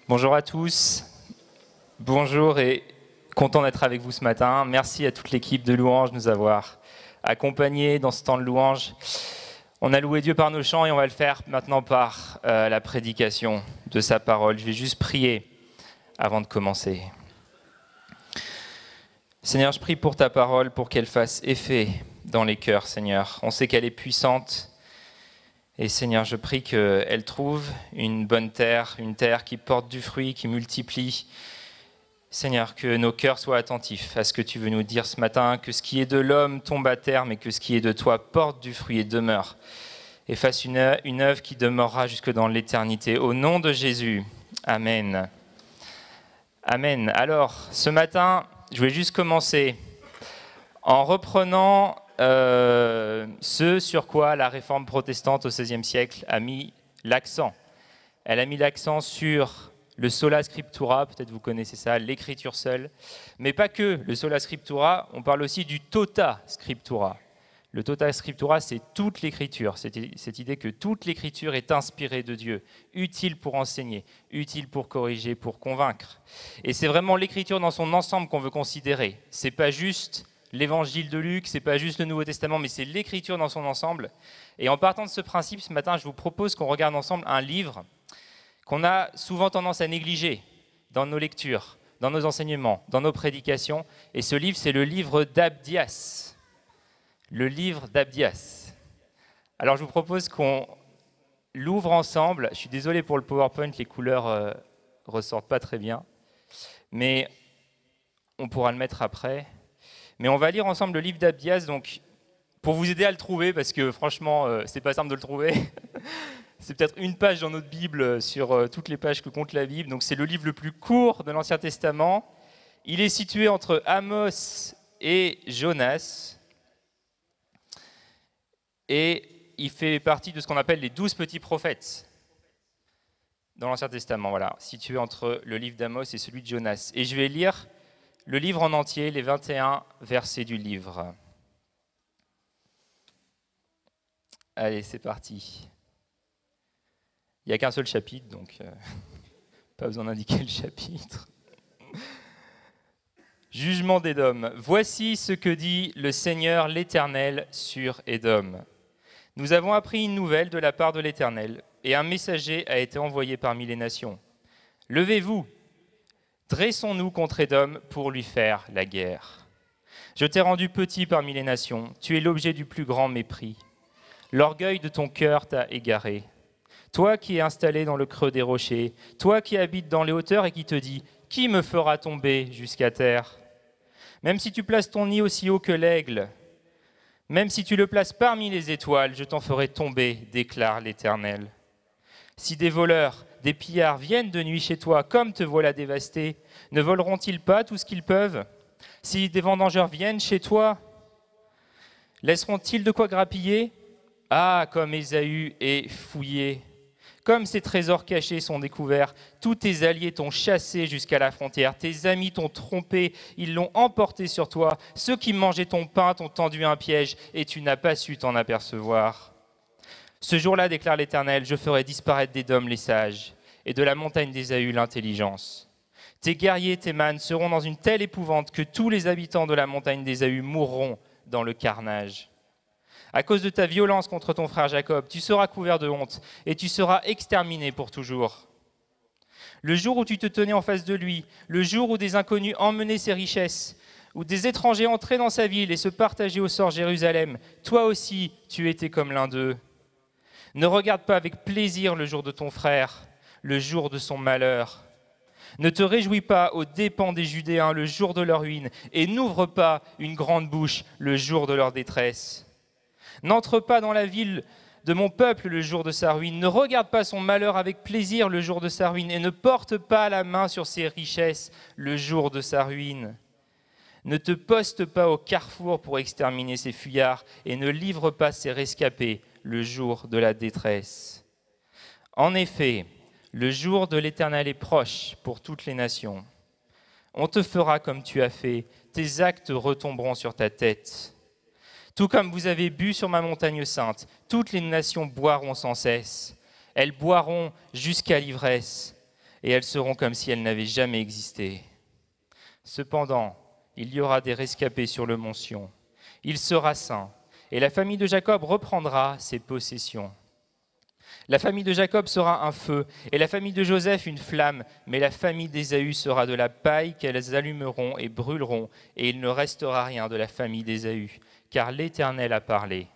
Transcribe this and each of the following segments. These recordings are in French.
Bonjour à tous, bonjour et content d'être avec vous ce matin. Merci à toute l'équipe de louange de nous avoir accompagnés dans ce temps de louange. On a loué Dieu par nos chants et on va le faire maintenant par la prédication de sa parole. Je vais juste prier avant de commencer. Seigneur, je prie pour ta parole, pour qu'elle fasse effet dans les cœurs, Seigneur. On sait qu'elle est puissante. Et Seigneur, je prie qu'elle trouve une bonne terre, une terre qui porte du fruit, qui multiplie. Seigneur, que nos cœurs soient attentifs à ce que tu veux nous dire ce matin, que ce qui est de l'homme tombe à terre, mais que ce qui est de toi porte du fruit et demeure. Et fasse une œuvre qui demeurera jusque dans l'éternité. Au nom de Jésus, Amen. Amen. Alors, ce matin, je vais juste commencer en reprenant ce sur quoi la réforme protestante au XVIe siècle a mis l'accent. Elle a mis l'accent sur le sola scriptura, peut-être vous connaissez ça, l'écriture seule, mais pas que le sola scriptura, on parle aussi du tota scriptura. Le tota scriptura, c'est toute l'écriture, cette idée que toute l'écriture est inspirée de Dieu, utile pour enseigner, utile pour corriger, pour convaincre. Et c'est vraiment l'écriture dans son ensemble qu'on veut considérer. C'est pas juste l'évangile de Luc, c'est pas juste le Nouveau Testament, mais c'est l'écriture dans son ensemble. Et en partant de ce principe, ce matin, je vous propose qu'on regarde ensemble un livre qu'on a souvent tendance à négliger dans nos lectures, dans nos enseignements, dans nos prédications. Et ce livre, c'est le livre d'Abdias. Le livre d'Abdias. Alors, je vous propose qu'on l'ouvre ensemble. Je suis désolé pour le PowerPoint, les couleurs ressortent pas très bien, mais on pourra le mettre après. Mais on va lire ensemble le livre d'Abdias, donc pour vous aider à le trouver, parce que franchement, c'est pas simple de le trouver. C'est peut-être une page dans notre Bible sur toutes les pages que compte la Bible. Donc c'est le livre le plus court de l'Ancien Testament. Il est situé entre Amos et Jonas. Et il fait partie de ce qu'on appelle les 12 petits prophètes dans l'Ancien Testament, voilà, situé entre le livre d'Amos et celui de Jonas. Et je vais lire le livre en entier, les 21 versets du livre. Allez, c'est parti. Il n'y a qu'un seul chapitre, donc pas besoin d'indiquer le chapitre. Jugement d'Édom. Voici ce que dit le Seigneur l'Éternel sur Édom. Nous avons appris une nouvelle de la part de l'Éternel, et un messager a été envoyé parmi les nations. Levez-vous, dressons-nous contre Édom pour lui faire la guerre. Je t'ai rendu petit parmi les nations, tu es l'objet du plus grand mépris. L'orgueil de ton cœur t'a égaré. Toi qui es installé dans le creux des rochers, toi qui habites dans les hauteurs et qui te dis « Qui me fera tomber jusqu'à terre ?» Même si tu places ton nid aussi haut que l'aigle, même si tu le places parmi les étoiles, je t'en ferai tomber, déclare l'Éternel. Si des voleurs, des pillards viennent de nuit chez toi, comme te voilà dévasté, ne voleront-ils pas tout ce qu'ils peuvent? Si des vendangeurs viennent chez toi, laisseront-ils de quoi grappiller? Ah, comme Ésaü est fouillé! Comme ses trésors cachés sont découverts, tous tes alliés t'ont chassé jusqu'à la frontière, tes amis t'ont trompé, ils l'ont emporté sur toi, ceux qui mangeaient ton pain t'ont tendu un piège et tu n'as pas su t'en apercevoir. Ce jour-là, déclare l'Éternel, je ferai disparaître d'Édom les sages et de la montagne d'Ésaü l'intelligence. Tes guerriers, tes mânes seront dans une telle épouvante que tous les habitants de la montagne d'Ésaü mourront dans le carnage. À cause de ta violence contre ton frère Jacob, tu seras couvert de honte et tu seras exterminé pour toujours. Le jour où tu te tenais en face de lui, le jour où des inconnus emmenaient ses richesses, où des étrangers entraient dans sa ville et se partageaient au sort Jérusalem, toi aussi tu étais comme l'un d'eux. Ne regarde pas avec plaisir le jour de ton frère, le jour de son malheur. Ne te réjouis pas aux dépens des Judéens le jour de leur ruine et n'ouvre pas une grande bouche le jour de leur détresse. N'entre pas dans la ville de mon peuple le jour de sa ruine. Ne regarde pas son malheur avec plaisir le jour de sa ruine et ne porte pas la main sur ses richesses le jour de sa ruine. Ne te poste pas au carrefour pour exterminer ses fuyards et ne livre pas ses rescapés le jour de la détresse. En effet, le jour de l'Éternel est proche pour toutes les nations. On te fera comme tu as fait, tes actes retomberont sur ta tête. Tout comme vous avez bu sur ma montagne sainte, toutes les nations boiront sans cesse. Elles boiront jusqu'à l'ivresse. et elles seront comme si elles n'avaient jamais existé. Cependant, il y aura des rescapés sur le mont Sion. Il sera saint, et la famille de Jacob reprendra ses possessions. La famille de Jacob sera un feu, et la famille de Joseph une flamme, mais la famille d'Ésaü sera de la paille qu'elles allumeront et brûleront, et il ne restera rien de la famille d'Ésaü, car l'Éternel a parlé.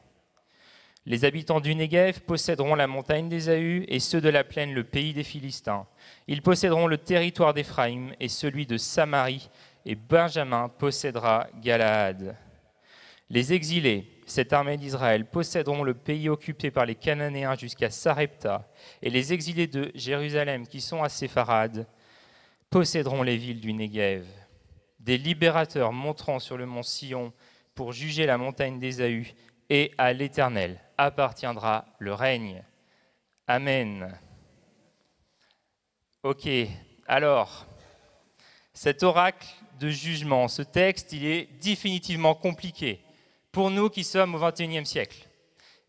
Les habitants du Néguev posséderont la montagne d'Ésaü, et ceux de la plaine le pays des Philistins. Ils posséderont le territoire d'Éphraïm et celui de Samarie, et Benjamin possédera Galaad. Les exilés, cette armée d'Israël, posséderont le pays occupé par les Cananéens jusqu'à Sarepta, et les exilés de Jérusalem qui sont à Sépharad posséderont les villes du Néguev. Des libérateurs monteront sur le mont Sion pour juger la montagne d'Ésaü, et à l'Éternel appartiendra le règne. Amen. Ok, alors, cet oracle de jugement, ce texte, il est définitivement compliqué pour nous qui sommes au XXIe siècle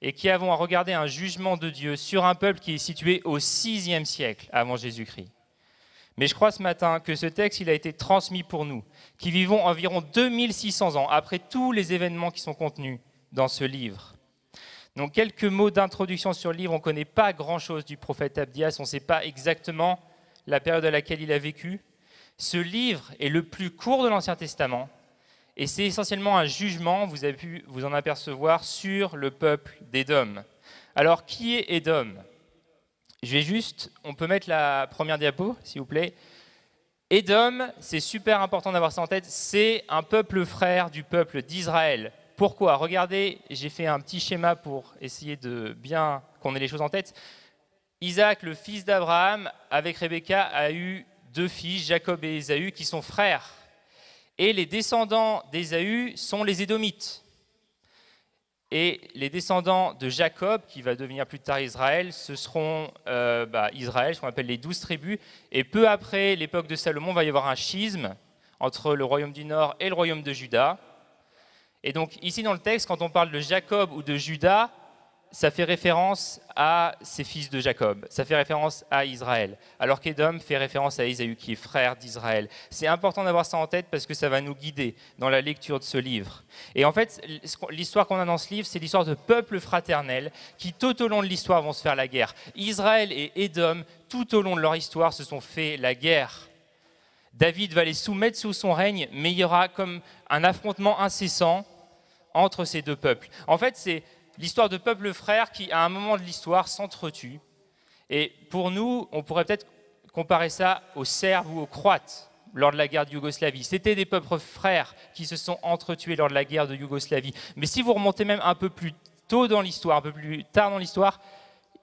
et qui avons à regarder un jugement de Dieu sur un peuple qui est situé au VIe siècle avant Jésus-Christ. Mais je crois ce matin que ce texte il a été transmis pour nous, qui vivons environ 2600 ans après tous les événements qui sont contenus dans ce livre. Donc quelques mots d'introduction sur le livre. On ne connaît pas grand-chose du prophète Abdias, on ne sait pas exactement la période à laquelle il a vécu. Ce livre est le plus court de l'Ancien Testament et c'est essentiellement un jugement, vous avez pu vous en apercevoir, sur le peuple d'Édom. Alors, qui est Édom ? On peut mettre la première diapo, s'il vous plaît. Édom, c'est super important d'avoir ça en tête, c'est un peuple frère du peuple d'Israël. Pourquoi ? Regardez, j'ai fait un petit schéma pour essayer de bien qu'on ait les choses en tête. Isaac, le fils d'Abraham, avec Rebecca, a eu 2 fils, Jacob et Ésaü, qui sont frères. Et les descendants d'Ésaü sont les Édomites. Et les descendants de Jacob, qui va devenir plus tard Israël, ce seront Israël, ce qu'on appelle les 12 tribus. Et peu après l'époque de Salomon, il va y avoir un schisme entre le royaume du Nord et le royaume de Juda. Et donc ici dans le texte, quand on parle de Jacob ou de Juda, ça fait référence à ces fils de Jacob, ça fait référence à Israël, alors qu'Édom fait référence à Ésaü, qui est frère d'Israël. C'est important d'avoir ça en tête parce que ça va nous guider dans la lecture de ce livre. Et en fait, l'histoire qu'on a dans ce livre, c'est l'histoire de peuples fraternels qui, tout au long de l'histoire, vont se faire la guerre. Israël et Édom, tout au long de leur histoire, se sont fait la guerre. David va les soumettre sous son règne, mais il y aura comme un affrontement incessant entre ces deux peuples. En fait, c'est l'histoire de peuples frères qui, à un moment de l'histoire, s'entretuent. Et pour nous, on pourrait peut-être comparer ça aux Serbes ou aux Croates lors de la guerre de Yougoslavie. C'était des peuples frères qui se sont entretués lors de la guerre de Yougoslavie. Mais si vous remontez même un peu plus tôt dans l'histoire, un peu plus tard dans l'histoire,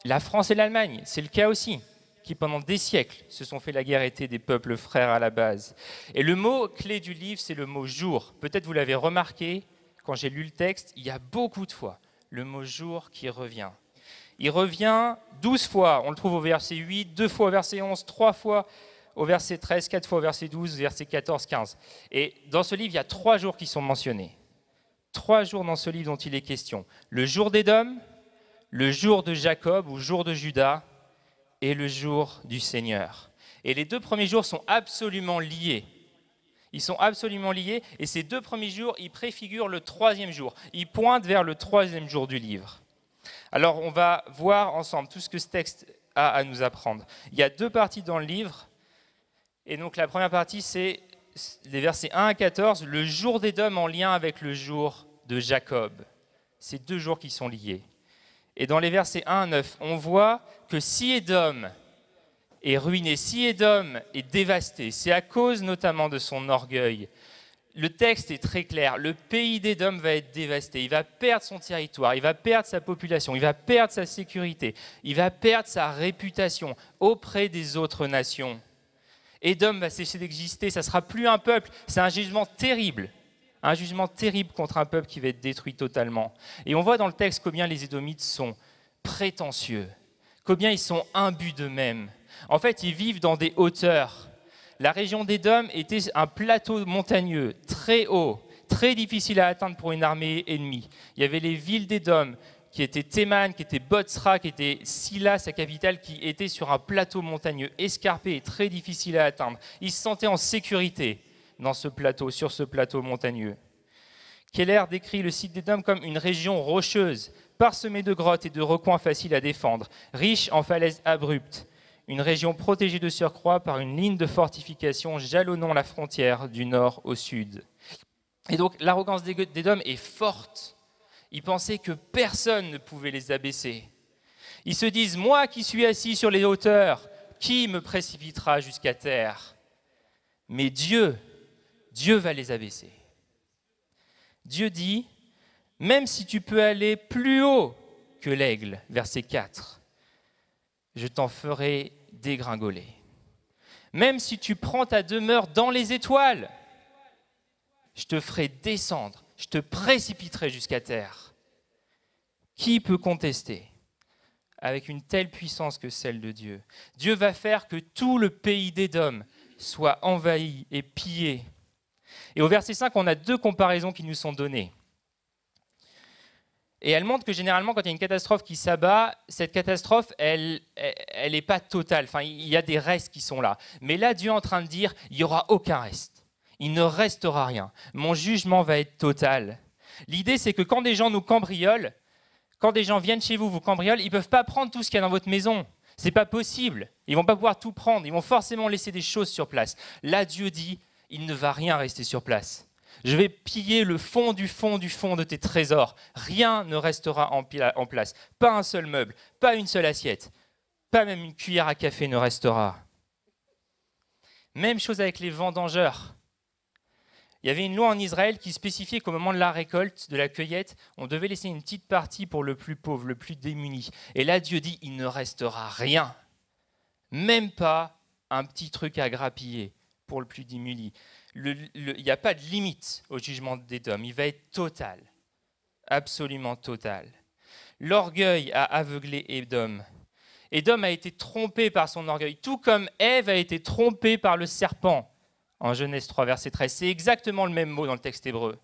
la France et l'Allemagne, c'est le cas aussi, qui pendant des siècles se sont fait la guerre, étaient des peuples frères à la base. Et le mot clé du livre, c'est le mot « jour ». Peut-être vous l'avez remarqué, quand j'ai lu le texte, il y a beaucoup de fois le mot « jour » qui revient. Il revient 12 fois, on le trouve au verset 8, 2 fois au verset 11, 3 fois au verset 13, 4 fois au verset 12, verset 14, 15. Et dans ce livre, il y a 3 jours qui sont mentionnés. 3 jours dans ce livre dont il est question. Le jour d'Édom, le jour de Jacob ou jour de Juda et le jour du Seigneur. Et les 2 premiers jours sont absolument liés. Ils sont absolument liés et ces 2 premiers jours, ils préfigurent le 3e jour. Ils pointent vers le 3e jour du livre. Alors, on va voir ensemble tout ce que ce texte a à nous apprendre. Il y a 2 parties dans le livre. Et donc, la première partie, c'est les versets 1 à 14, le jour d'Édom en lien avec le jour de Jacob. C'est 2 jours qui sont liés. Et dans les versets 1 à 9, on voit que si Édom est ruiné, si Édom est dévasté, c'est à cause notamment de son orgueil. Le texte est très clair, le pays d'Édom va être dévasté, il va perdre son territoire, il va perdre sa population, il va perdre sa sécurité, il va perdre sa réputation auprès des autres nations. Édom va cesser d'exister, ça ne sera plus un peuple, c'est un jugement terrible contre un peuple qui va être détruit totalement. Et on voit dans le texte combien les Édomites sont prétentieux, combien ils sont imbus d'eux-mêmes. En fait, ils vivent dans des hauteurs. La région d'Édom était un plateau montagneux, très haut, très difficile à atteindre pour une armée ennemie. Il y avait les villes d'Édom qui était Théman, qui était Botsra, qui était Silla, sa capitale, qui était sur un plateau montagneux, escarpé et très difficile à atteindre. Ils se sentaient en sécurité dans ce plateau, sur ce plateau montagneux. Keller décrit le site d'Édom comme une région rocheuse, parsemée de grottes et de recoins faciles à défendre, riche en falaises abruptes, une région protégée de surcroît par une ligne de fortification jalonnant la frontière du nord au sud. Et donc l'arrogance d'Édom est forte. Ils pensaient que personne ne pouvait les abaisser. Ils se disent, moi qui suis assis sur les hauteurs, qui me précipitera jusqu'à terre? Mais Dieu va les abaisser. Dieu dit, même si tu peux aller plus haut que l'aigle, verset 4, je t'en ferai dégringoler. Même si tu prends ta demeure dans les étoiles, je te ferai descendre, je te précipiterai jusqu'à terre. Qui peut contester avec une telle puissance que celle de Dieu? Dieu va faire que tout le pays d'Édom soit envahi et pillé. Et au verset 5, on a deux comparaisons qui nous sont données. Et elles montrent que généralement, quand il y a une catastrophe qui s'abat, cette catastrophe, elle n'est pas totale. Enfin, il y a des restes qui sont là. Mais là, Dieu est en train de dire, il n'y aura aucun reste. Il ne restera rien. Mon jugement va être total. L'idée, c'est que quand des gens nous cambriolent, quand des gens viennent chez vous, vous cambriolent, ils ne peuvent pas prendre tout ce qu'il y a dans votre maison. Ce n'est pas possible. Ils ne vont pas pouvoir tout prendre. Ils vont forcément laisser des choses sur place. Là, Dieu dit, il ne va rien rester sur place. Je vais piller le fond du fond du fond de tes trésors. Rien ne restera en place. Pas un seul meuble, pas une seule assiette, pas même une cuillère à café ne restera. Même chose avec les vendangeurs. Il y avait une loi en Israël qui spécifiait qu'au moment de la récolte, de la cueillette, on devait laisser une petite partie pour le plus pauvre, le plus démuni. Et là, Dieu dit, il ne restera rien. Même pas un petit truc à grappiller pour le plus démuni. Il n'y a pas de limite au jugement d'Édom. Il va être total, absolument total. L'orgueil a aveuglé Édom. Édom a été trompé par son orgueil, tout comme Ève a été trompée par le serpent. En Genèse 3, verset 13, c'est exactement le même mot dans le texte hébreu.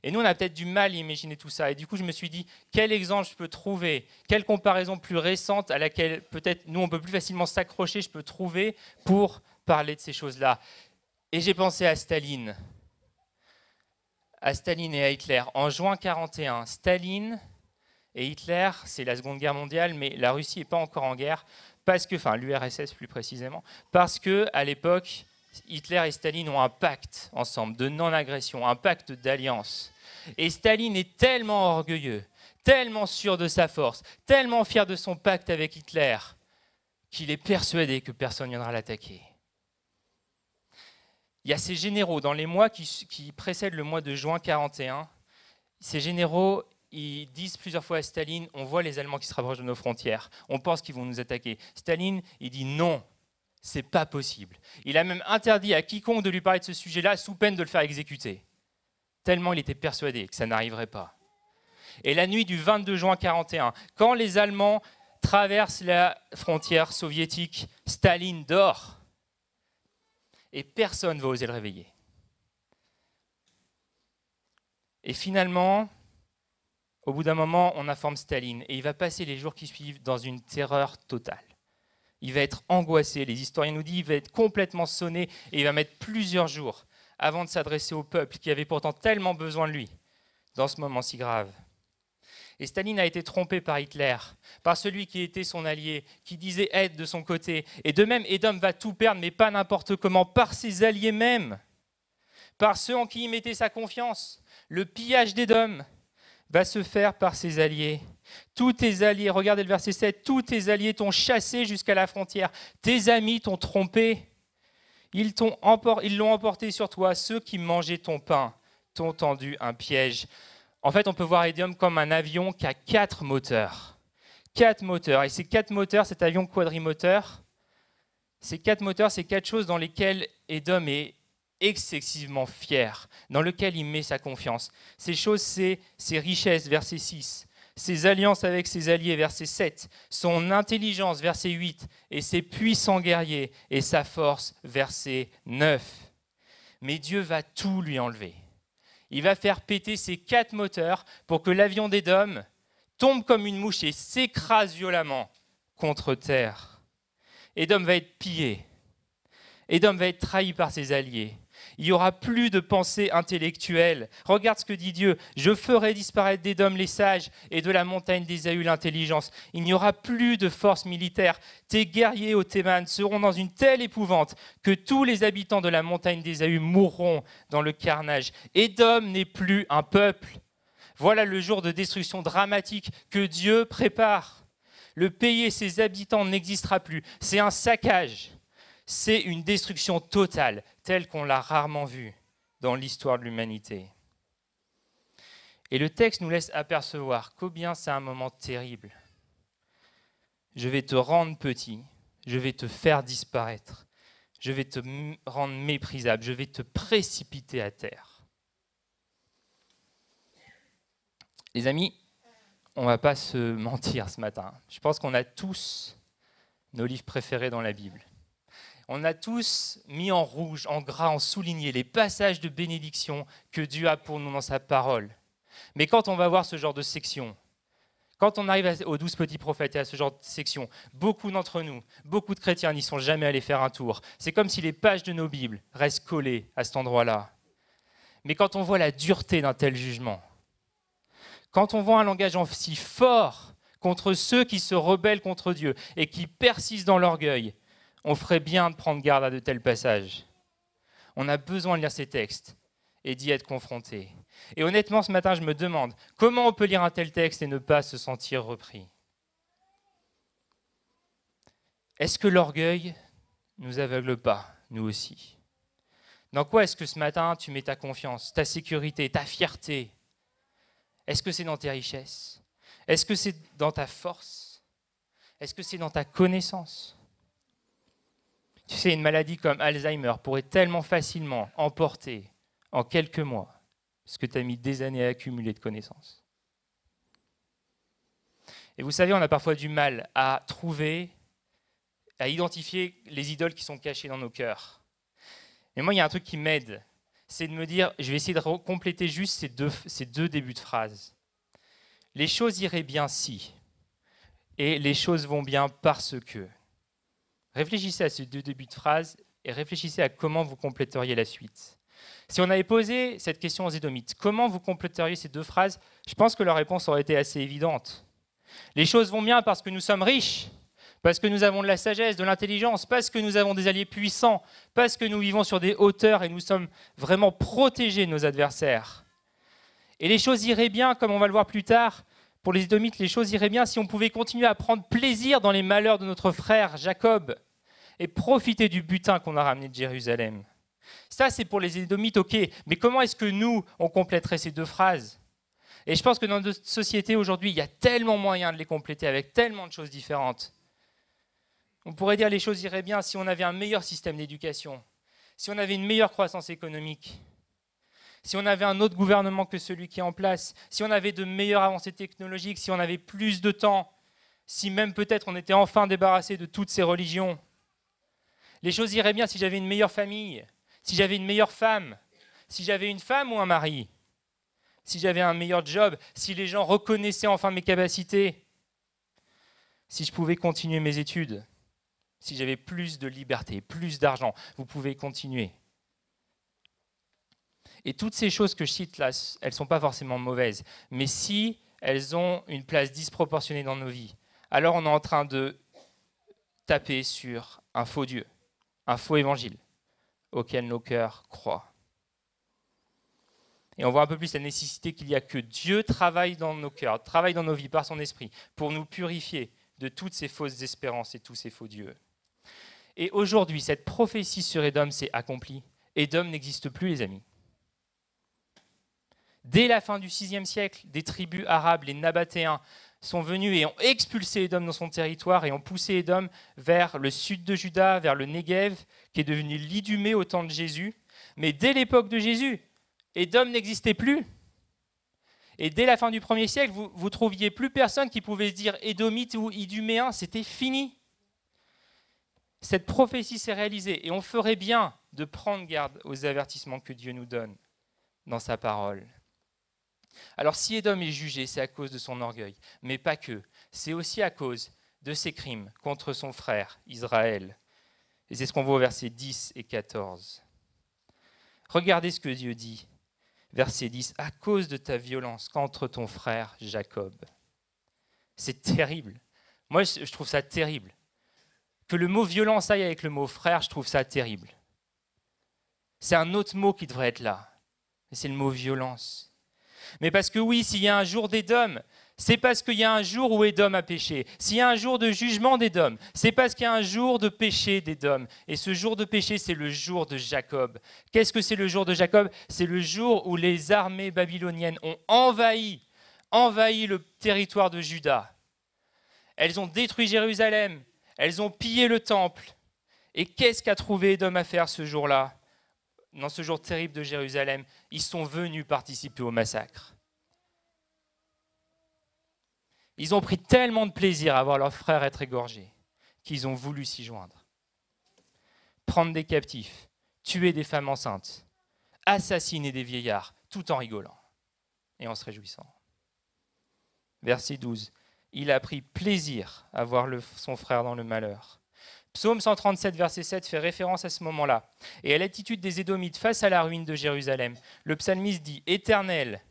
Et nous, on a peut-être du mal à imaginer tout ça. Et du coup, je me suis dit, quel exemple je peux trouver, quelle comparaison plus récente à laquelle peut-être nous, on peut plus facilement s'accrocher, je peux trouver pour parler de ces choses-là. Et j'ai pensé à Staline et à Hitler. En juin 1941, Staline et Hitler, c'est la Seconde Guerre mondiale, mais la Russie n'est pas encore en guerre, l'URSS plus précisément, parce qu'à l'époque, Hitler et Staline ont un pacte ensemble de non-agression, un pacte d'alliance. Et Staline est tellement orgueilleux, tellement sûr de sa force, tellement fier de son pacte avec Hitler, qu'il est persuadé que personne ne viendra l'attaquer. Il y a ces généraux, dans les mois qui précèdent le mois de juin 1941, ces généraux, ils disent plusieurs fois à Staline, on voit les Allemands qui se rapprochent de nos frontières, on pense qu'ils vont nous attaquer. Staline, il dit non. C'est pas possible. Il a même interdit à quiconque de lui parler de ce sujet-là sous peine de le faire exécuter. Tellement il était persuadé que ça n'arriverait pas. Et la nuit du 22 juin 1941, quand les Allemands traversent la frontière soviétique, Staline dort. Et personne ne va oser le réveiller. Et finalement, au bout d'un moment, on informe Staline. Et il va passer les jours qui suivent dans une terreur totale. Il va être angoissé, les historiens nous disent, il va être complètement sonné et il va mettre plusieurs jours avant de s'adresser au peuple qui avait pourtant tellement besoin de lui dans ce moment si grave. Et Staline a été trompé par Hitler, par celui qui était son allié, qui disait être de son côté. Et de même, Édom va tout perdre, mais pas n'importe comment, par ses alliés même, par ceux en qui il mettait sa confiance. Le pillage d'Édom va se faire par ses alliés. Tous tes alliés, regardez le verset 7, tous tes alliés t'ont chassé jusqu'à la frontière. Tes amis t'ont trompé. Ils l'ont emporté sur toi. Ceux qui mangeaient ton pain t'ont tendu un piège. En fait, on peut voir Édom comme un avion qui a 4 moteurs. 4 moteurs. Et ces 4 moteurs, cet avion quadrimoteur, ces 4 moteurs, c'est 4 choses dans lesquelles Édom est excessivement fier, dans lesquelles il met sa confiance. Ces choses, c'est ses richesses, verset 6. Ses alliances avec ses alliés, verset 7, son intelligence, verset 8, et ses puissants guerriers, et sa force, verset 9. Mais Dieu va tout lui enlever. Il va faire péter ces 4 moteurs pour que l'avion d'Édom tombe comme une mouche et s'écrase violemment contre terre. Édom va être pillé. Édom va être trahi par ses alliés. Il n'y aura plus de pensée intellectuelle. Regarde ce que dit Dieu. Je ferai disparaître d'Édom les sages et de la montagne d'Ésaü l'intelligence. Il n'y aura plus de force militaire. Tes guerriers au Théman seront dans une telle épouvante que tous les habitants de la montagne d'Ésaü mourront dans le carnage. Édom n'est plus un peuple. Voilà le jour de destruction dramatique que Dieu prépare. Le pays et ses habitants n'existera plus. C'est un saccage. C'est une destruction totale, telle qu'on l'a rarement vue dans l'histoire de l'humanité. Et le texte nous laisse apercevoir combien c'est un moment terrible. Je vais te rendre petit, je vais te faire disparaître, je vais te rendre méprisable, je vais te précipiter à terre. Les amis, on ne va pas se mentir ce matin. Je pense qu'on a tous nos livres préférés dans la Bible. On a tous mis en rouge, en gras, en souligné les passages de bénédiction que Dieu a pour nous dans sa parole. Mais quand on va voir ce genre de section, quand on arrive aux 12 petits prophètes et à ce genre de section, beaucoup d'entre nous, beaucoup de chrétiens n'y sont jamais allés faire un tour. C'est comme si les pages de nos Bibles restent collées à cet endroit-là. Mais quand on voit la dureté d'un tel jugement, quand on voit un langage aussi fort contre ceux qui se rebellent contre Dieu et qui persistent dans l'orgueil, on ferait bien de prendre garde à de tels passages. On a besoin de lire ces textes et d'y être confronté. Et honnêtement, ce matin, je me demande comment on peut lire un tel texte et ne pas se sentir repris. Est-ce que l'orgueil ne nous aveugle pas, nous aussi? Dans quoi est-ce que ce matin, tu mets ta confiance, ta sécurité, ta fierté? Est-ce que c'est dans tes richesses? Est-ce que c'est dans ta force? Est-ce que c'est dans ta connaissance? Tu sais, une maladie comme Alzheimer pourrait tellement facilement emporter en quelques mois ce que tu as mis des années à accumuler de connaissances. Et vous savez, on a parfois du mal à trouver, à identifier les idoles qui sont cachées dans nos cœurs. Mais moi, il y a un truc qui m'aide, c'est de me dire, je vais essayer de compléter juste ces deux débuts de phrase. Les choses iraient bien si, et les choses vont bien parce que. Réfléchissez à ces deux débuts de phrase et réfléchissez à comment vous compléteriez la suite. Si on avait posé cette question aux Édomites, comment vous compléteriez ces deux phrases, je pense que leur réponse aurait été assez évidente. Les choses vont bien parce que nous sommes riches, parce que nous avons de la sagesse, de l'intelligence, parce que nous avons des alliés puissants, parce que nous vivons sur des hauteurs et nous sommes vraiment protégés de nos adversaires. Et les choses iraient bien, comme on va le voir plus tard, pour les Édomites, les choses iraient bien si on pouvait continuer à prendre plaisir dans les malheurs de notre frère Jacob et profiter du butin qu'on a ramené de Jérusalem. Ça, c'est pour les Édomites, ok. Mais comment est-ce que nous, on compléterait ces deux phrases? Et je pense que dans notre société aujourd'hui, il y a tellement moyen de les compléter avec tellement de choses différentes. On pourrait dire les choses iraient bien si on avait un meilleur système d'éducation, si on avait une meilleure croissance économique, si on avait un autre gouvernement que celui qui est en place, si on avait de meilleures avancées technologiques, si on avait plus de temps, si même peut-être on était enfin débarrassé de toutes ces religions. Les choses iraient bien si j'avais une meilleure famille, si j'avais une meilleure femme, si j'avais une femme ou un mari, si j'avais un meilleur job, si les gens reconnaissaient enfin mes capacités, si je pouvais continuer mes études, si j'avais plus de liberté, plus d'argent, vous pouvez continuer. Et toutes ces choses que je cite là, elles ne sont pas forcément mauvaises, mais si elles ont une place disproportionnée dans nos vies, alors on est en train de taper sur un faux Dieu, un faux évangile auquel nos cœurs croient. Et on voit un peu plus la nécessité qu'il y a que Dieu travaille dans nos cœurs, travaille dans nos vies par son esprit pour nous purifier de toutes ces fausses espérances et tous ces faux dieux. Et aujourd'hui, cette prophétie sur Édom s'est accomplie. Édom n'existe plus, les amis. Dès la fin du VIe siècle, des tribus arabes, les Nabatéens, sont venus et ont expulsé Édom dans son territoire et ont poussé Édom vers le sud de Juda, vers le Negev, qui est devenu l'Idumée au temps de Jésus. Mais dès l'époque de Jésus, Édom n'existait plus. Et dès la fin du 1er siècle, vous trouviez plus personne qui pouvait se dire édomite ou iduméen, c'était fini. Cette prophétie s'est réalisée et on ferait bien de prendre garde aux avertissements que Dieu nous donne dans sa parole. Alors si Édom est jugé, c'est à cause de son orgueil, mais pas que. C'est aussi à cause de ses crimes contre son frère Israël. Et c'est ce qu'on voit au verset 10 et 14. Regardez ce que Dieu dit. Verset 10, « À cause de ta violence contre ton frère Jacob. » C'est terrible. Moi, je trouve ça terrible. Que le mot violence aille avec le mot frère, je trouve ça terrible. C'est un autre mot qui devrait être là. C'est le mot violence. Mais parce que oui, s'il y a un jour d'Édom, c'est parce qu'il y a un jour où Édom a péché. S'il y a un jour de jugement d'Édom, c'est parce qu'il y a un jour de péché d'Édom. Et ce jour de péché, c'est le jour de Jacob. Qu'est-ce que c'est le jour de Jacob? C'est le jour où les armées babyloniennes ont envahi le territoire de Juda. Elles ont détruit Jérusalem, elles ont pillé le temple. Et qu'est-ce qu'a trouvé Édom à faire ce jour-là? Dans ce jour terrible de Jérusalem, ils sont venus participer au massacre. Ils ont pris tellement de plaisir à voir leurs frères être égorgés qu'ils ont voulu s'y joindre. Prendre des captifs, tuer des femmes enceintes, assassiner des vieillards, tout en rigolant et en se réjouissant. Verset 12. Il a pris plaisir à voir son frère dans le malheur. Psaume 137, verset 7 fait référence à ce moment-là et à l'attitude des Édomites face à la ruine de Jérusalem. Le psalmiste dit « Éternel,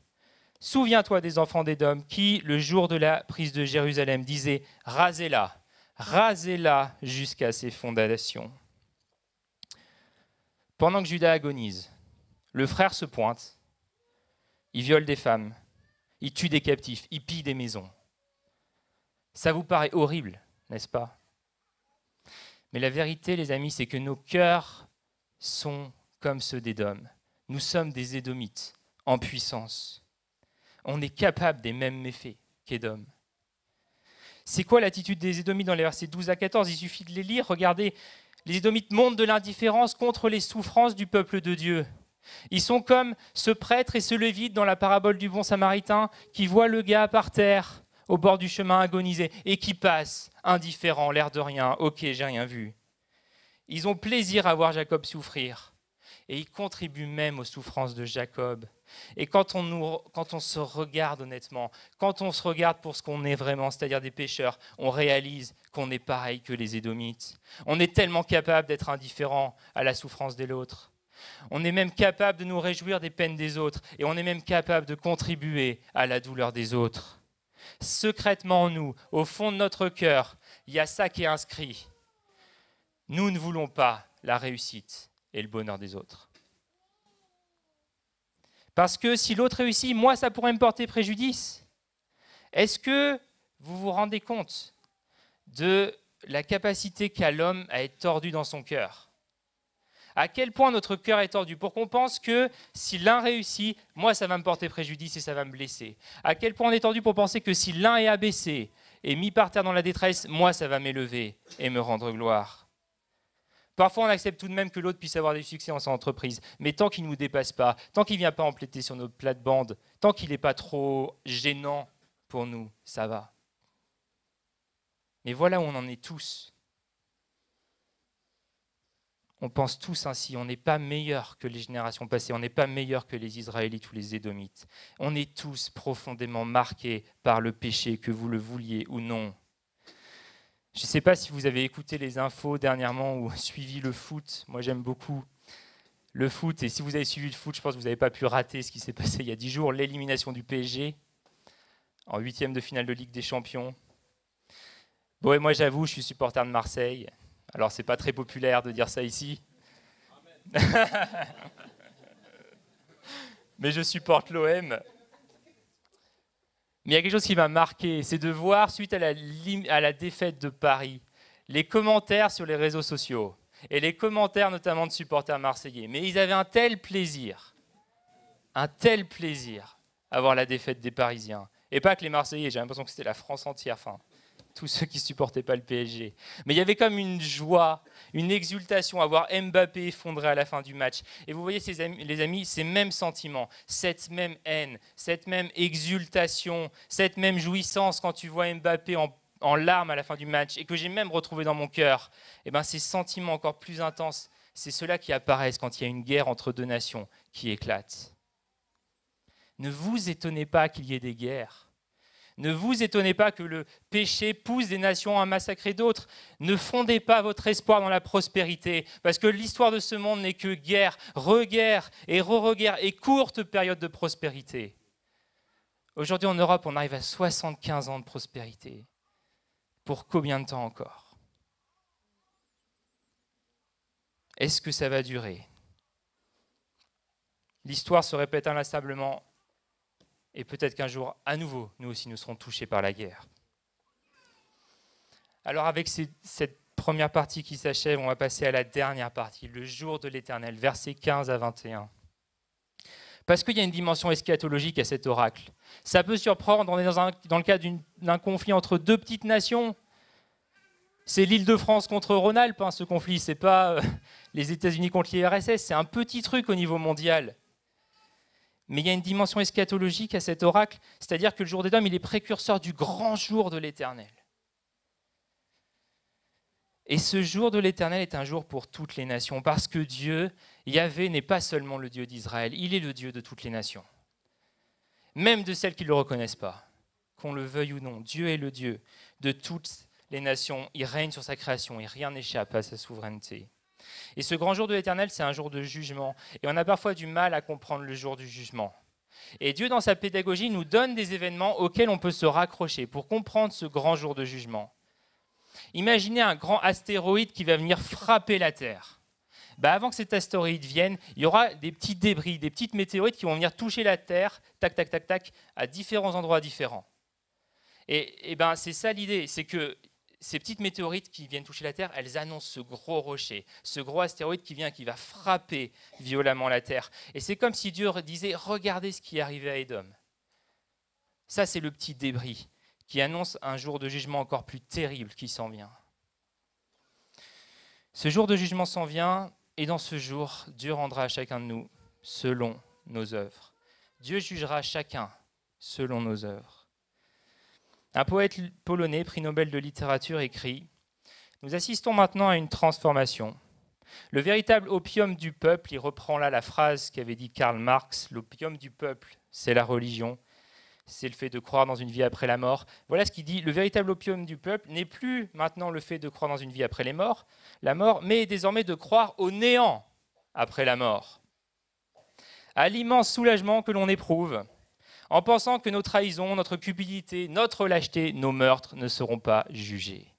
souviens-toi des enfants d'Édom qui, le jour de la prise de Jérusalem, disaient « Rasez-la, rasez-la jusqu'à ses fondations. » Pendant que Juda agonise, le frère se pointe, il viole des femmes, il tue des captifs, il pille des maisons. Ça vous paraît horrible, n'est-ce pas? Mais la vérité, les amis, c'est que nos cœurs sont comme ceux d'Édom. Nous sommes des Édomites en puissance. On est capable des mêmes méfaits qu'Édom. C'est quoi l'attitude des Édomites dans les versets 12 à 14? Il suffit de les lire. Regardez, les Édomites montrent de l'indifférence contre les souffrances du peuple de Dieu. Ils sont comme ce prêtre et ce lévite dans la parabole du bon samaritain qui voit le gars par terre au bord du chemin agoniser et qui passe indifférent, l'air de rien, ok, j'ai rien vu. Ils ont plaisir à voir Jacob souffrir et ils contribuent même aux souffrances de Jacob. Et quand on se regarde honnêtement, quand on se regarde pour ce qu'on est vraiment, c'est-à-dire des pécheurs, on réalise qu'on est pareil que les Édomites. On est tellement capable d'être indifférent à la souffrance de l'autre. On est même capable de nous réjouir des peines des autres et on est même capable de contribuer à la douleur des autres. Secrètement en nous, au fond de notre cœur, il y a ça qui est inscrit. Nous ne voulons pas la réussite et le bonheur des autres. Parce que si l'autre réussit, moi, ça pourrait me porter préjudice. Est-ce que vous vous rendez compte de la capacité qu'a l'homme à être tordu dans son cœur? À quel point notre cœur est tordu pour qu'on pense que si l'un réussit, moi, ça va me porter préjudice et ça va me blesser. À quel point on est tordu pour penser que si l'un est abaissé et mis par terre dans la détresse, moi, ça va m'élever et me rendre gloire. Parfois, on accepte tout de même que l'autre puisse avoir des succès en son entreprise, mais tant qu'il ne nous dépasse pas, tant qu'il ne vient pas empiéter sur nos plates-bandes, tant qu'il n'est pas trop gênant pour nous, ça va. Mais voilà où on en est tous. On pense tous ainsi, on n'est pas meilleur que les générations passées, on n'est pas meilleur que les Israélites ou les Édomites. On est tous profondément marqués par le péché, que vous le vouliez ou non. Je ne sais pas si vous avez écouté les infos dernièrement ou suivi le foot. Moi, j'aime beaucoup le foot. Et si vous avez suivi le foot, je pense que vous n'avez pas pu rater ce qui s'est passé il y a 10 jours, l'élimination du PSG en 8e de finale de Ligue des Champions. Bon, et moi, j'avoue, je suis supporter de Marseille. Alors, ce n'est pas très populaire de dire ça ici. Mais je supporte l'OM. Mais il y a quelque chose qui m'a marqué, c'est de voir, suite à la défaite de Paris, les commentaires sur les réseaux sociaux, et les commentaires notamment de supporters marseillais. Mais ils avaient un tel plaisir à voir la défaite des Parisiens. Et pas que les Marseillais, j'ai l'impression que c'était la France entière, enfin, tous ceux qui ne supportaient pas le PSG. Mais il y avait comme une joie, une exultation à voir Mbappé effondrer à la fin du match. Et vous voyez, les amis, ces mêmes sentiments, cette même haine, cette même exultation, cette même jouissance quand tu vois Mbappé en larmes à la fin du match, et que j'ai même retrouvé dans mon cœur, et ben, ces sentiments encore plus intenses, c'est ceux-là qui apparaissent quand il y a une guerre entre deux nations qui éclate. Ne vous étonnez pas qu'il y ait des guerres. Ne vous étonnez pas que le péché pousse des nations à massacrer d'autres. Ne fondez pas votre espoir dans la prospérité, parce que l'histoire de ce monde n'est que guerre, re-guerre et re-guerre et courte période de prospérité. Aujourd'hui en Europe, on arrive à 75 ans de prospérité. Pour combien de temps encore? Est-ce que ça va durer? L'histoire se répète inlassablement. Et peut-être qu'un jour, à nouveau, nous aussi, nous serons touchés par la guerre. Alors avec cette première partie qui s'achève, on va passer à la dernière partie, le jour de l'Éternel, versets 15 à 21. Parce qu'il y a une dimension eschatologique à cet oracle. Ça peut surprendre, on est dans le cadre d'un conflit entre deux petites nations. C'est l'Île-de-France contre Rhône-Alpes, ce conflit. Ce n'est pas les États-Unis contre l'URSS, c'est un petit truc au niveau mondial. Mais il y a une dimension eschatologique à cet oracle, c'est-à-dire que le jour d'Édom, il est précurseur du grand jour de l'Éternel. Et ce jour de l'Éternel est un jour pour toutes les nations, parce que Dieu, Yahvé, n'est pas seulement le Dieu d'Israël, il est le Dieu de toutes les nations, même de celles qui ne le reconnaissent pas, qu'on le veuille ou non. Dieu est le Dieu de toutes les nations, il règne sur sa création et rien n'échappe à sa souveraineté. Et ce grand jour de l'Éternel, c'est un jour de jugement. Et on a parfois du mal à comprendre le jour du jugement. Et Dieu, dans sa pédagogie, nous donne des événements auxquels on peut se raccrocher pour comprendre ce grand jour de jugement. Imaginez un grand astéroïde qui va venir frapper la Terre. Avant que cet astéroïde vienne, il y aura des petits débris, des petites météorites qui vont venir toucher la Terre, tac, tac, tac, tac, à différents endroits différents. Et c'est ça l'idée, c'est que ces petites météorites qui viennent toucher la Terre, elles annoncent ce gros rocher, ce gros astéroïde qui vient, qui va frapper violemment la Terre. Et c'est comme si Dieu disait, regardez ce qui est arrivé à Édom. Ça, c'est le petit débris qui annonce un jour de jugement encore plus terrible qui s'en vient. Ce jour de jugement s'en vient, et dans ce jour, Dieu rendra à chacun de nous selon nos œuvres. Dieu jugera chacun selon nos œuvres. Un poète polonais, prix Nobel de littérature, écrit « Nous assistons maintenant à une transformation. Le véritable opium du peuple, il reprend là la phrase qu'avait dit Karl Marx, l'opium du peuple, c'est la religion, c'est le fait de croire dans une vie après la mort. Voilà ce qu'il dit, le véritable opium du peuple n'est plus maintenant le fait de croire dans une vie après la mort, mais désormais de croire au néant après la mort. À l'immense soulagement que l'on éprouve, en pensant que nos trahisons, notre cupidité, notre lâcheté, nos meurtres ne seront pas jugés. »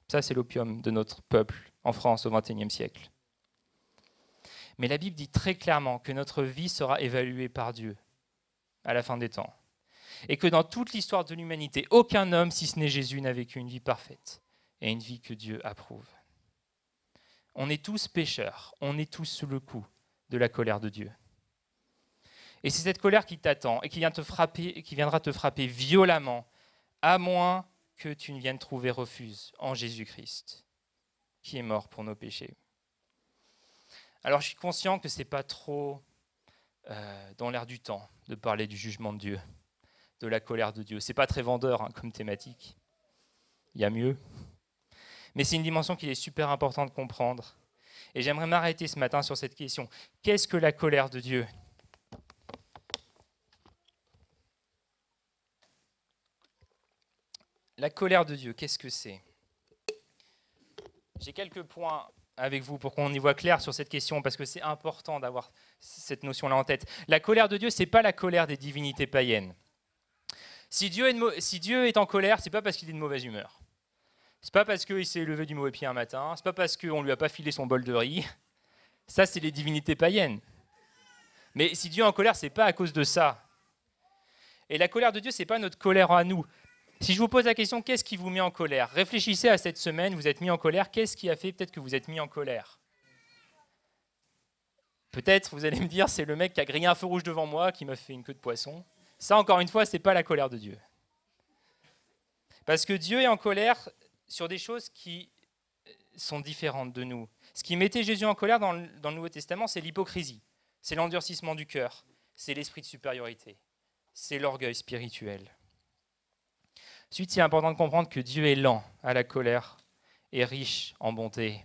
Ça, c'est l'opium de notre peuple en France au XXIe siècle. Mais la Bible dit très clairement que notre vie sera évaluée par Dieu à la fin des temps. Et que dans toute l'histoire de l'humanité, aucun homme, si ce n'est Jésus, n'a vécu une vie parfaite et une vie que Dieu approuve. On est tous pécheurs, on est tous sous le coup de la colère de Dieu. Et c'est cette colère qui t'attend et qui viendra te frapper violemment, à moins que tu ne viennes trouver refuge en Jésus-Christ, qui est mort pour nos péchés. Alors je suis conscient que ce n'est pas trop dans l'air du temps de parler du jugement de Dieu, de la colère de Dieu. Ce n'est pas très vendeur comme thématique. Il y a mieux. Mais c'est une dimension qu'il est super important de comprendre. Et j'aimerais m'arrêter ce matin sur cette question. Qu'est-ce que la colère de Dieu ? La colère de Dieu, qu'est-ce que c'est ? J'ai quelques points avec vous pour qu'on y voit clair sur cette question, parce que c'est important d'avoir cette notion-là en tête. La colère de Dieu, ce n'est pas la colère des divinités païennes. Si Dieu est en colère, ce n'est pas parce qu'il est de mauvaise humeur. Ce n'est pas parce qu'il s'est levé du mauvais pied un matin, ce n'est pas parce qu'on ne lui a pas filé son bol de riz. Ça, c'est les divinités païennes. Mais si Dieu est en colère, ce n'est pas à cause de ça. Et la colère de Dieu, ce n'est pas notre colère à nous. Si je vous pose la question, qu'est-ce qui vous met en colère ? Réfléchissez à cette semaine, vous êtes mis en colère. Qu'est-ce qui a fait peut-être que vous êtes mis en colère ? Peut-être, vous allez me dire, c'est le mec qui a grillé un feu rouge devant moi, qui m'a fait une queue de poisson. Ça, encore une fois, ce n'est pas la colère de Dieu. Parce que Dieu est en colère sur des choses qui sont différentes de nous. Ce qui mettait Jésus en colère dans le Nouveau Testament, c'est l'hypocrisie, c'est l'endurcissement du cœur, c'est l'esprit de supériorité, c'est l'orgueil spirituel. Ensuite, c'est important de comprendre que Dieu est lent à la colère et riche en bonté.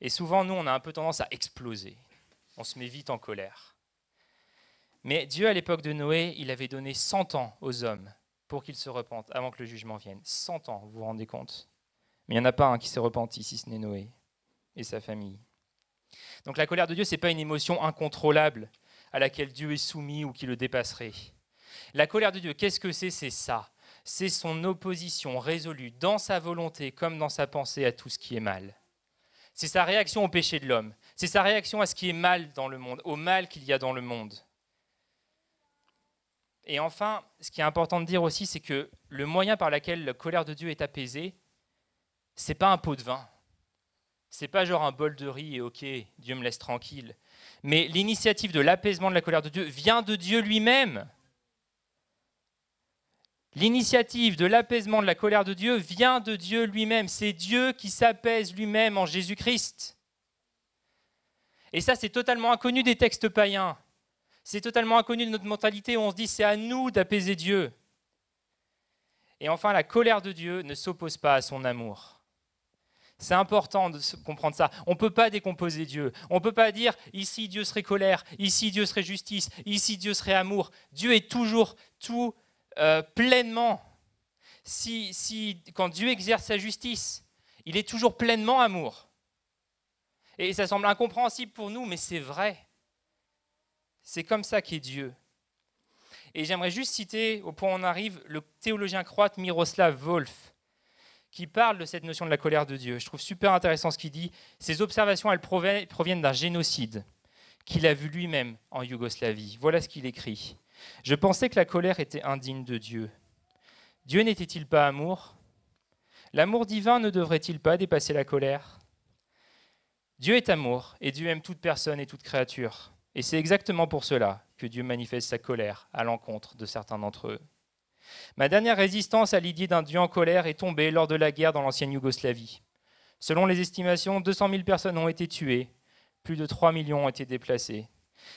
Et souvent, nous, on a un peu tendance à exploser. On se met vite en colère. Mais Dieu, à l'époque de Noé, il avait donné 100 ans aux hommes pour qu'ils se repentent avant que le jugement vienne. 100 ans, vous vous rendez compte? Mais il n'y en a pas un qui s'est repenti, si ce n'est Noé et sa famille. Donc la colère de Dieu, ce n'est pas une émotion incontrôlable à laquelle Dieu est soumis ou qui le dépasserait. La colère de Dieu, qu'est-ce que c'est? C'est ça. C'est son opposition résolue dans sa volonté comme dans sa pensée à tout ce qui est mal. C'est sa réaction au péché de l'homme. C'est sa réaction à ce qui est mal dans le monde, au mal qu'il y a dans le monde. Et enfin, ce qui est important de dire aussi, c'est que le moyen par lequel la colère de Dieu est apaisée, ce n'est pas un pot de vin. Ce n'est pas genre un bol de riz et ok, Dieu me laisse tranquille. Mais l'initiative de l'apaisement de la colère de Dieu vient de Dieu lui-même. L'initiative de l'apaisement de la colère de Dieu vient de Dieu lui-même. C'est Dieu qui s'apaise lui-même en Jésus-Christ. Et ça, c'est totalement inconnu des textes païens. C'est totalement inconnu de notre mentalité où on se dit c'est à nous d'apaiser Dieu. Et enfin, la colère de Dieu ne s'oppose pas à son amour. C'est important de comprendre ça. On ne peut pas décomposer Dieu. On ne peut pas dire ici Dieu serait colère, ici Dieu serait justice, ici Dieu serait amour. Dieu est toujours tout pleinement. Quand Dieu exerce sa justice, il est toujours pleinement amour. Et ça semble incompréhensible pour nous, mais c'est vrai. C'est comme ça qu'est Dieu. Et j'aimerais juste citer, au point où on arrive, le théologien croate Miroslav Volf, qui parle de cette notion de la colère de Dieu. Je trouve super intéressant ce qu'il dit. Ses observations, elles proviennent d'un génocide qu'il a vu lui-même en Yougoslavie. Voilà ce qu'il écrit. « Je pensais que la colère était indigne de Dieu. Dieu n'était-il pas amour? L'amour divin ne devrait-il pas dépasser la colère? Dieu est amour, et Dieu aime toute personne et toute créature. Et c'est exactement pour cela que Dieu manifeste sa colère à l'encontre de certains d'entre eux. Ma dernière résistance à l'idée d'un Dieu en colère est tombée lors de la guerre dans l'ancienne Yougoslavie. Selon les estimations, 200 000 personnes ont été tuées, plus de 3 millions ont été déplacés.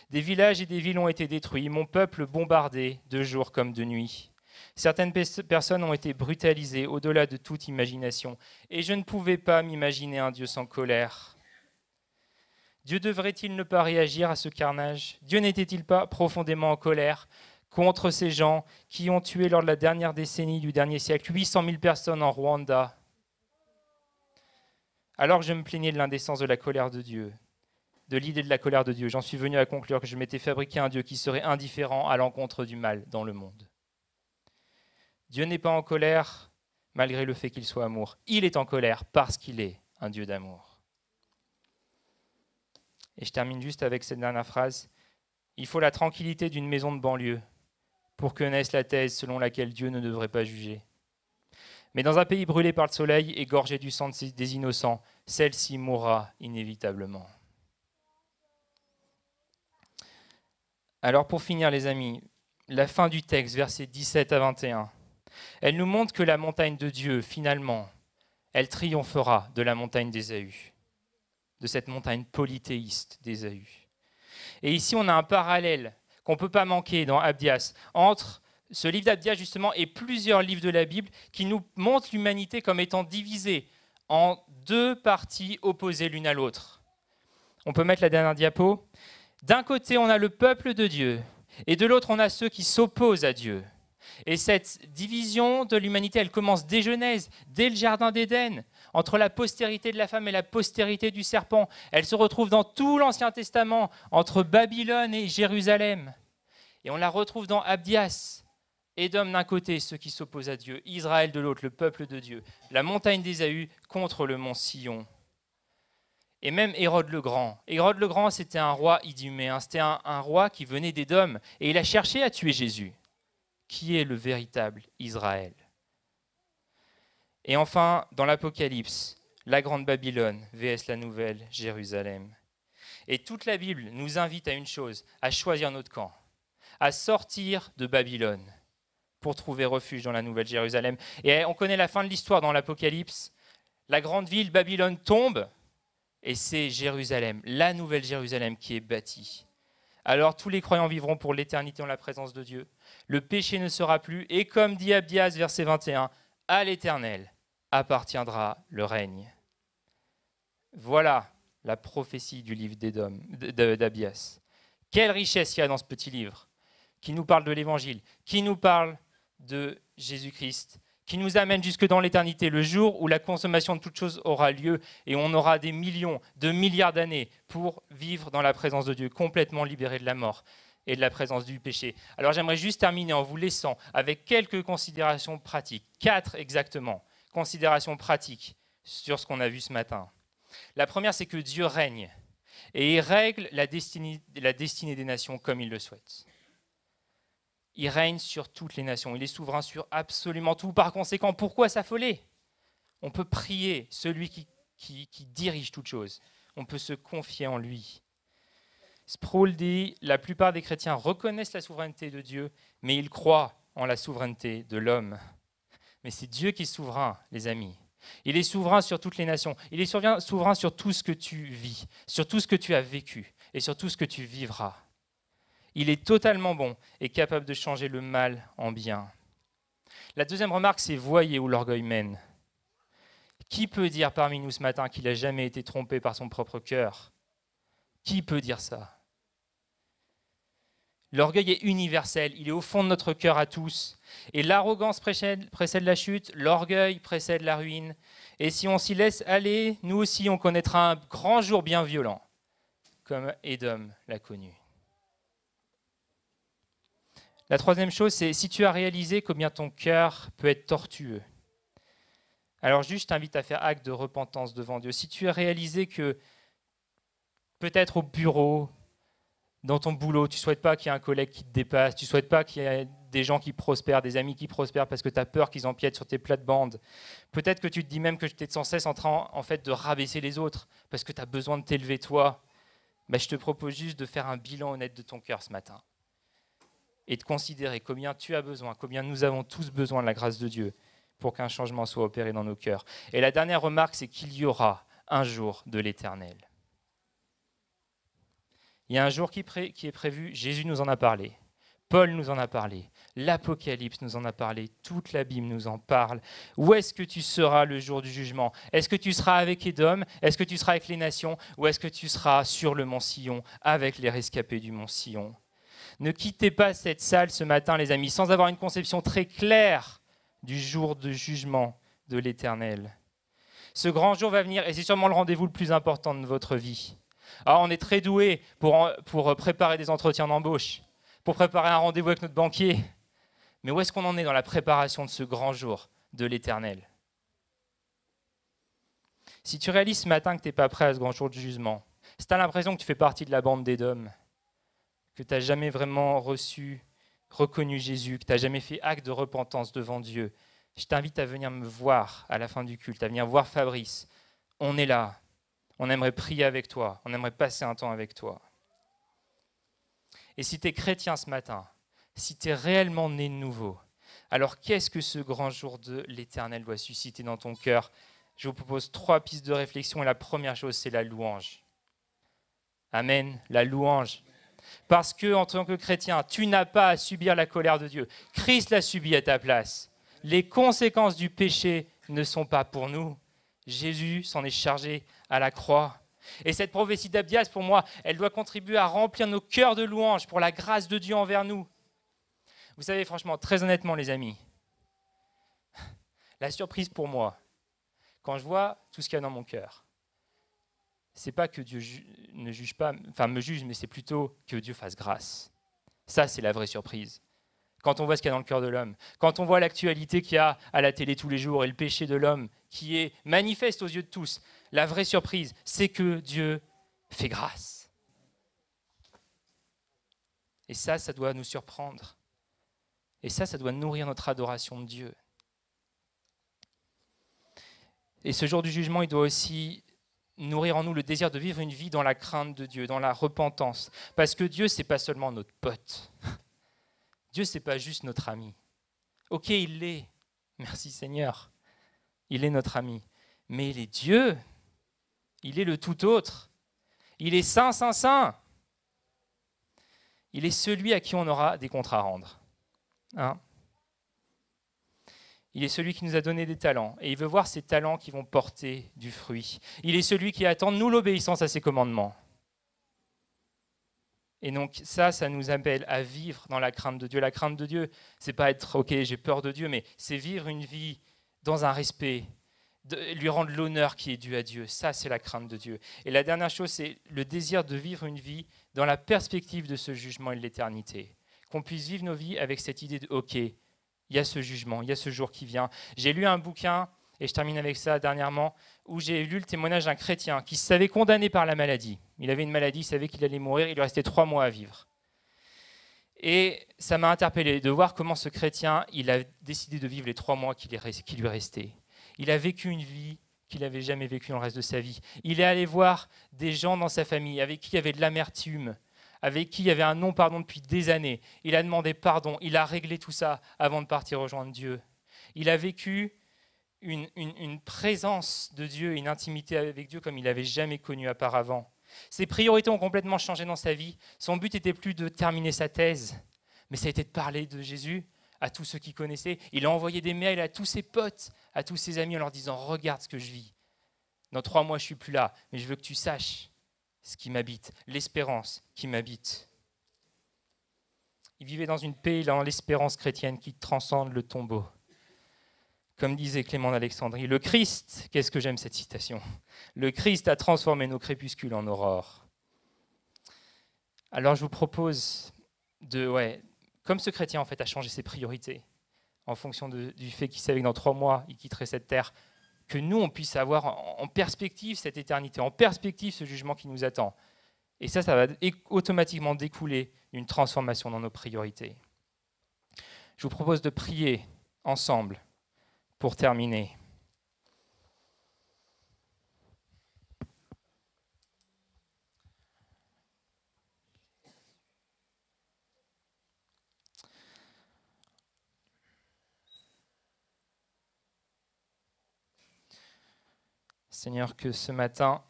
Des villages et des villes ont été détruits, mon peuple bombardé de jour comme de nuit. Certaines personnes ont été brutalisées au-delà de toute imagination, et je ne pouvais pas m'imaginer un Dieu sans colère. Dieu devrait-il ne pas réagir à ce carnage? Dieu n'était-il pas profondément en colère contre ces gens qui ont tué lors de la dernière décennie du dernier siècle 800 000 personnes en Rwanda? Alors que je me plaignais de l'indécence de la colère de Dieu, de l'idée de la colère de Dieu, j'en suis venu à conclure que je m'étais fabriqué un Dieu qui serait indifférent à l'encontre du mal dans le monde. Dieu n'est pas en colère malgré le fait qu'il soit amour. Il est en colère parce qu'il est un Dieu d'amour. Et je termine juste avec cette dernière phrase. Il faut la tranquillité d'une maison de banlieue pour que naisse la thèse selon laquelle Dieu ne devrait pas juger. Mais dans un pays brûlé par le soleil et gorgé du sang des innocents, celle-ci mourra inévitablement. Alors pour finir les amis, la fin du texte, versets 17 à 21, elle nous montre que la montagne de Dieu, finalement, elle triomphera de la montagne d'Ésaü, de cette montagne polythéiste d'Ésaü. Et ici, on a un parallèle qu'on ne peut pas manquer dans Abdias, entre ce livre d'Abdias justement et plusieurs livres de la Bible qui nous montrent l'humanité comme étant divisée en deux parties opposées l'une à l'autre. On peut mettre la dernière diapo. D'un côté, on a le peuple de Dieu, et de l'autre, on a ceux qui s'opposent à Dieu. Et cette division de l'humanité, elle commence dès Genèse, dès le Jardin d'Éden, entre la postérité de la femme et la postérité du serpent. Elle se retrouve dans tout l'Ancien Testament, entre Babylone et Jérusalem. Et on la retrouve dans Abdias, Édom d'un côté, ceux qui s'opposent à Dieu, Israël de l'autre, le peuple de Dieu, la montagne d'Ésaü contre le mont Sion. Et même Hérode le Grand. Hérode le Grand, c'était un roi iduméen, c'était un roi qui venait d'Édom, et il a cherché à tuer Jésus, qui est le véritable Israël. Et enfin, dans l'Apocalypse, la grande Babylone vs la nouvelle Jérusalem. Et toute la Bible nous invite à une chose, à choisir notre camp, à sortir de Babylone pour trouver refuge dans la nouvelle Jérusalem. Et on connaît la fin de l'histoire dans l'Apocalypse. La grande ville Babylone tombe, et c'est Jérusalem, la nouvelle Jérusalem qui est bâtie. Alors tous les croyants vivront pour l'éternité en la présence de Dieu. Le péché ne sera plus, et comme dit Abdias, verset 21, à l'Éternel appartiendra le règne. Voilà la prophétie du livre d'Abdias. Quelle richesse il y a dans ce petit livre. qui nous parle de l'Évangile, qui nous parle de Jésus-Christ, qui nous amène jusque dans l'éternité, le jour où la consommation de toutes choses aura lieu et on aura des millions, de milliards d'années pour vivre dans la présence de Dieu, complètement libérés de la mort et de la présence du péché. Alors j'aimerais juste terminer en vous laissant avec quelques considérations pratiques, 4 exactement, considérations pratiques sur ce qu'on a vu ce matin. La première, c'est que Dieu règne et il règle la destinée des nations comme il le souhaite. Il règne sur toutes les nations, il est souverain sur absolument tout. Par conséquent, pourquoi s'affoler? On peut prier celui qui dirige toutes choses. On peut se confier en lui. Sproul dit, la plupart des chrétiens reconnaissent la souveraineté de Dieu, mais ils croient en la souveraineté de l'homme. Mais c'est Dieu qui est souverain, les amis. Il est souverain sur toutes les nations. Il est souverain sur tout ce que tu vis, sur tout ce que tu as vécu et sur tout ce que tu vivras. Il est totalement bon et capable de changer le mal en bien. La deuxième remarque, c'est voyez où l'orgueil mène. Qui peut dire parmi nous ce matin qu'il n'a jamais été trompé par son propre cœur? Qui peut dire ça? L'orgueil est universel, il est au fond de notre cœur à tous. Et l'arrogance précède la chute, l'orgueil précède la ruine. Et si on s'y laisse aller, nous aussi on connaîtra un grand jour bien violent, comme Édom l'a connu. La troisième chose, c'est si tu as réalisé combien ton cœur peut être tortueux. Alors juste, je t'invite à faire acte de repentance devant Dieu. Si tu as réalisé que peut-être au bureau, dans ton boulot, tu ne souhaites pas qu'il y ait un collègue qui te dépasse, tu ne souhaites pas qu'il y ait des gens qui prospèrent, des amis qui prospèrent parce que tu as peur qu'ils empiètent sur tes plates-bandes. Peut-être que tu te dis même que tu es sans cesse en train de rabaisser les autres parce que tu as besoin de t'élever toi. Mais je te propose juste de faire un bilan honnête de ton cœur ce matin et de considérer combien tu as besoin, combien nous avons tous besoin de la grâce de Dieu pour qu'un changement soit opéré dans nos cœurs. Et la dernière remarque, c'est qu'il y aura un jour de l'Éternel. Il y a un jour qui est prévu, Jésus nous en a parlé, Paul nous en a parlé, l'Apocalypse nous en a parlé, toute la Bible nous en parle. Où est-ce que tu seras le jour du jugement? Est-ce que tu seras avec Édom? Est-ce que tu seras avec les nations? Ou est-ce que tu seras sur le mont Sion, avec les rescapés du mont Sion? Ne quittez pas cette salle ce matin, les amis, sans avoir une conception très claire du jour de jugement de l'Éternel. Ce grand jour va venir et c'est sûrement le rendez-vous le plus important de votre vie. Alors, on est très doué pour préparer des entretiens d'embauche, pour préparer un rendez-vous avec notre banquier. Mais où est-ce qu'on en est dans la préparation de ce grand jour de l'Éternel? Si tu réalises ce matin que tu n'es pas prêt à ce grand jour de jugement, si tu as l'impression que tu fais partie de la bande d'Édom, que tu n'as jamais vraiment reconnu Jésus, que tu n'as jamais fait acte de repentance devant Dieu, je t'invite à venir me voir à la fin du culte, à venir voir Fabrice. On est là. On aimerait prier avec toi. On aimerait passer un temps avec toi. Et si tu es chrétien ce matin, si tu es réellement né de nouveau, alors qu'est-ce que ce grand jour de l'Éternel doit susciter dans ton cœur? Je vous propose 3 pistes de réflexion. Et la première chose, c'est la louange. Amen, la louange. Parce que, en tant que chrétien, tu n'as pas à subir la colère de Dieu. Christ l'a subi à ta place. Les conséquences du péché ne sont pas pour nous. Jésus s'en est chargé à la croix. Et cette prophétie d'Abdias, pour moi, elle doit contribuer à remplir nos cœurs de louange pour la grâce de Dieu envers nous. Vous savez, franchement, très honnêtement, les amis, la surprise pour moi, quand je vois tout ce qu'il y a dans mon cœur, c'est pas que Dieu ne juge pas, enfin me juge, mais c'est plutôt que Dieu fasse grâce. Ça, c'est la vraie surprise. Quand on voit ce qu'il y a dans le cœur de l'homme, quand on voit l'actualité qu'il y a à la télé tous les jours et le péché de l'homme qui est manifeste aux yeux de tous, la vraie surprise, c'est que Dieu fait grâce. Et ça doit nous surprendre. Et ça doit nourrir notre adoration de Dieu. Et ce jour du jugement, il doit aussi nourrir en nous le désir de vivre une vie dans la crainte de Dieu, dans la repentance. Parce que Dieu, ce n'est pas seulement notre pote. Dieu, ce n'est pas juste notre ami. Ok, il l'est. Merci Seigneur. Il est notre ami. Mais il est Dieu. Il est le tout autre. Il est saint, saint, saint. Il est celui à qui on aura des comptes à rendre. Hein? Il est celui qui nous a donné des talents. Et il veut voir ces talents qui vont porter du fruit. Il est celui qui attend de nous l'obéissance à ses commandements. Et donc ça nous appelle à vivre dans la crainte de Dieu. La crainte de Dieu, c'est pas être « ok, j'ai peur de Dieu », mais c'est vivre une vie dans un respect, lui rendre l'honneur qui est dû à Dieu. Ça, c'est la crainte de Dieu. Et la dernière chose, c'est le désir de vivre une vie dans la perspective de ce jugement et de l'éternité. Qu'on puisse vivre nos vies avec cette idée de « ok, il y a ce jugement, il y a ce jour qui vient ». J'ai lu un bouquin, et je termine avec ça dernièrement, où j'ai lu le témoignage d'un chrétien qui se savait condamné par la maladie. Il avait une maladie, il savait qu'il allait mourir, il lui restait 3 mois à vivre. Et ça m'a interpellé de voir comment ce chrétien, il a décidé de vivre les 3 mois qui lui restaient. Il a vécu une vie qu'il n'avait jamais vécue dans le reste de sa vie. Il est allé voir des gens dans sa famille avec qui il y avait de l'amertume, avec qui il y avait un non-pardon depuis des années. Il a demandé pardon, il a réglé tout ça avant de partir rejoindre Dieu. Il a vécu une présence de Dieu, une intimité avec Dieu comme il n'avait jamais connu auparavant. Ses priorités ont complètement changé dans sa vie. Son but n'était plus de terminer sa thèse, mais ça a été de parler de Jésus à tous ceux qui connaissaient. Il a envoyé des mails à tous ses potes, à tous ses amis en leur disant « Regarde ce que je vis. Dans 3 mois, je ne suis plus là, mais je veux que tu saches ce qui m'habite, l'espérance qui m'habite. » Il vivait dans une paix, dans l'espérance chrétienne qui transcende le tombeau. Comme disait Clément d'Alexandrie, le Christ, qu'est-ce que j'aime cette citation, le Christ a transformé nos crépuscules en aurore. Alors je vous propose comme ce chrétien en fait a changé ses priorités en fonction du fait qu'il savait que dans 3 mois il quitterait cette terre, que nous on puisse avoir en perspective cette éternité, en perspective ce jugement qui nous attend. Et ça va automatiquement découler d'une transformation dans nos priorités. Je vous propose de prier ensemble. Pour terminer, Seigneur, que ce matin,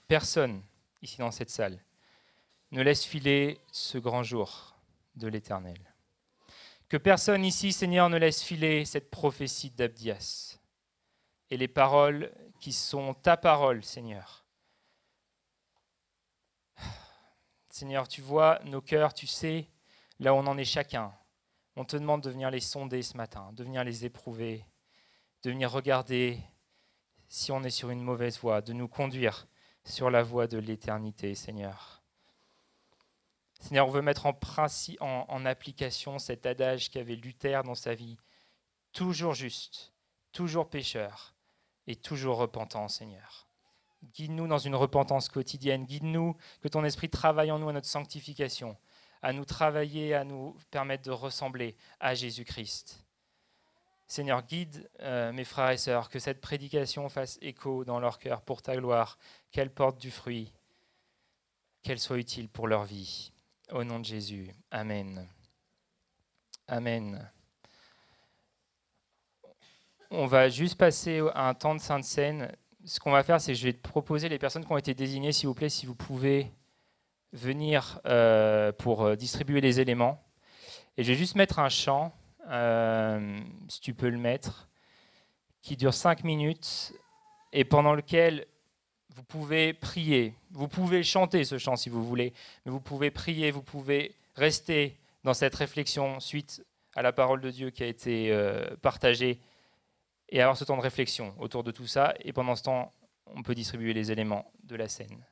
personne ici dans cette salle ne laisse filer ce grand jour de l'Éternel. Que personne ici, Seigneur, ne laisse filer cette prophétie d'Abdias et les paroles qui sont ta parole, Seigneur. Seigneur, tu vois nos cœurs, tu sais là où on en est chacun. On te demande de venir les sonder ce matin, de venir les éprouver, de venir regarder si on est sur une mauvaise voie, de nous conduire sur la voie de l'éternité, Seigneur. Seigneur, on veut mettre en application cet adage qu'avait Luther dans sa vie. Toujours juste, toujours pécheur et toujours repentant, Seigneur. Guide-nous dans une repentance quotidienne. Guide-nous, que ton esprit travaille en nous à notre sanctification, à nous travailler, à nous permettre de ressembler à Jésus-Christ. Seigneur, guide mes frères et sœurs, que cette prédication fasse écho dans leur cœur pour ta gloire, qu'elle porte du fruit, qu'elle soit utile pour leur vie. Au nom de Jésus, Amen. Amen. On va juste passer à un temps de Sainte Seine. Ce qu'on va faire, c'est que je vais te proposer les personnes qui ont été désignées, s'il vous plaît, si vous pouvez venir pour distribuer les éléments. Et je vais juste mettre un chant, si tu peux le mettre, qui dure 5 minutes et pendant lequel vous pouvez prier, vous pouvez chanter ce chant si vous voulez, mais vous pouvez prier, vous pouvez rester dans cette réflexion suite à la parole de Dieu qui a été partagée et avoir ce temps de réflexion autour de tout ça. Et pendant ce temps, on peut distribuer les éléments de la scène.